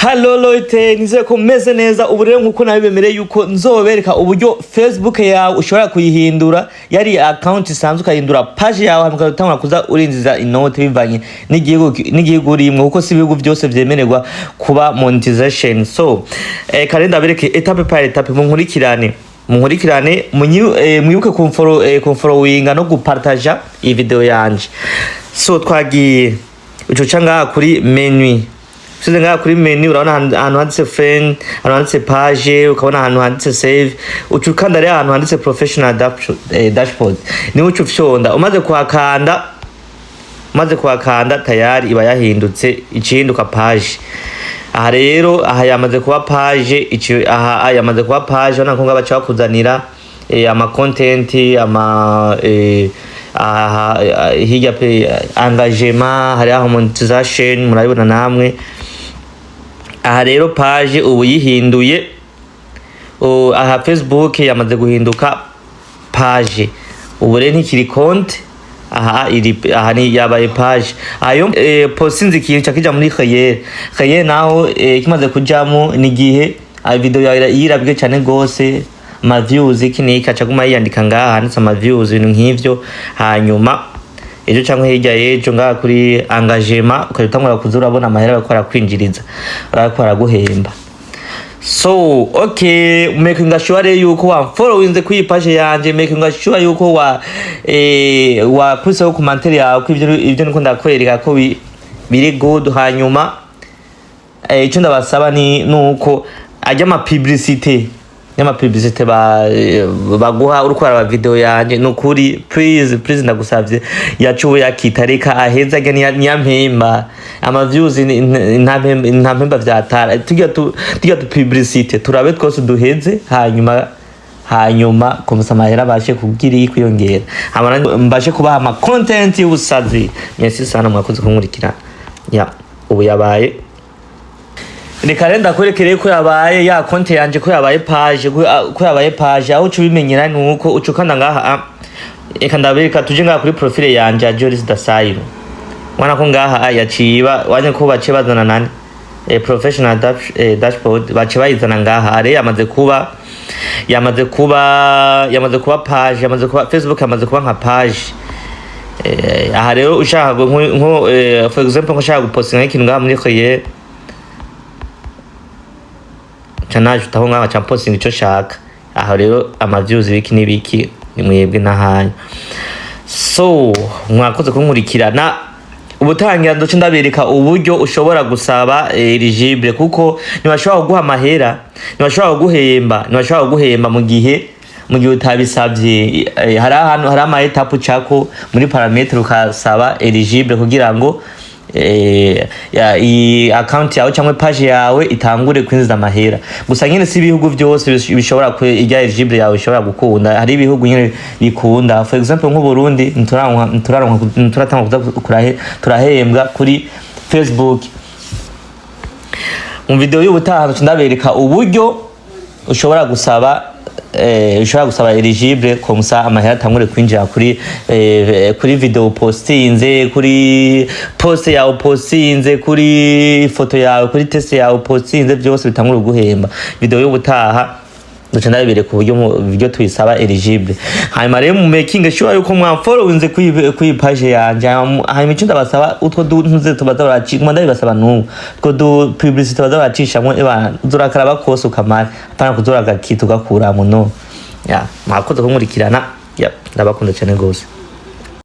Hello Leute, nizere ko meze neza. Ubu rero nkuko nabibemereye yuko nzobereka uburyo Facebook yawe ushobora kuyihindura yari account isanzwe ukahindura page yawe mukatangura kuza urinziza inote bivanye n'igihugu urimwe kuko si ibihugu byose vyemererwa kuba monetization. So kalenda bereke etape par etape munkurikirane mwibuke kumfollowinga no gupartager iyi video yanje. So twagiye ucoca ngaha kuri menu. Size ngaha kuri menu urabona ahantu handitse friend, ahantu handitse page, ukabona ahantu handitse save, ucukanda rero ahantu handitse professional dashboard. Ni ucufyonda umaze kuhakanda tayari iba yahindutse icinduka page. Aha rero yamaze kuba page, yamaze kuba page urabona ko ngaba bakuzanira ama content hirya pe engagement hari aho monetization murabibona namwe. Aha rero page ubu yihinduye, aha Facebook yamaze guhinduka page, ubu rero ntikiri konti, aha ni yabaye page. Ayo postinze ikintu cyakija muri Khayere naho kimaze kujamo nigihe video yawe yirabwe cyane gose, ma views ikinika cyaguma yandika ngaha handitse ama views ibintu nk'ivyo. Hanyuma ejo cyangwa hirya yejo ngaha kuri engagement ukayitangura kuzura abona amahera bakora kwinjiriza barakora guhemba. So okay, making sure yuko wa following kuri page yanje, making sure yuko wa kusa ku commentaire yawe ko ivyo niko ndakwereka ko biri good. Hanyuma icyo ndabasaba ni nuko ajya ama publicity baguha uriko araba video yanje nukuri please ndagusavye yacuwe yakitareka aheza nyampemba ama views ntampemba vyatara tujya tu publicity turabe twose duheze. Hanyuma komsa mahera bashe kugira ikwiyongera mbashe kubaha ama content y'ubusazi. Merci sana mwakoze kunkurikira ubu yabaye ni kalenda kwerekere ko yabaye ya konti yanje ko yabaye page aho ucubimenyera nuko ucukanda ngaha eka ndabereka tuje ngaha kuri profile yanje Joris Dasairo. Wana ko ngaha yaciba wanye ko bace bazana nani professional dashboard bace bayizana ngaha are yamaze kuba page, yamaze kuba Facebook, yamaze kuba nka page. Aha rero ushaka nko for example ko ushaka gupostinga ikintu ngaha muri Khayere chanaje utaho ngaha cha posting ico shaka. Aha rero ama views biki nimwebwe nahanyu. So mwakoze kunkurikirana ubutangira ndoce ndabereka uburyo ushobora gusaba eligible kuko ntibashobora kuguha amahera, ntibashobora guhemba mu gihe utabisabye. Hari ama etape cako muri parametre ukasaba eligible kugira ngo i account yawe cyangwa page yawe itangure kwinjiza amahera. Gusa nyine si ibihugu byose bishobora ijya eligible yawe ishobora gukunda, hari ibihugu nyine bikunda. For example nko Burundi turatanga turahembwa kuri Facebook. Mu video y'ubutaha ndabereka uburyo ushobora gusaba eligible komsa amahera atangure kwinjira kuri video postinze, kuri post yawe postinze, kuri foto yawe, kuri test yawe postinze, byose bitangure guhemba. Video y'ubutaha ndoce ndabereka uburyo tuyisaba eligible. Hanyuma rero mu making sure yuko mwamfollowinze kuri page yanje. Hanyuma icyo ndabasaba utwo ntuze tubazabacika ndabasaba n'ubu two publicity bazabacishamo zurakaraba kose ukamara apana kuzuraga kitu gakura muno. Mwakoze kunkurikirana ndabakunda cyane gose.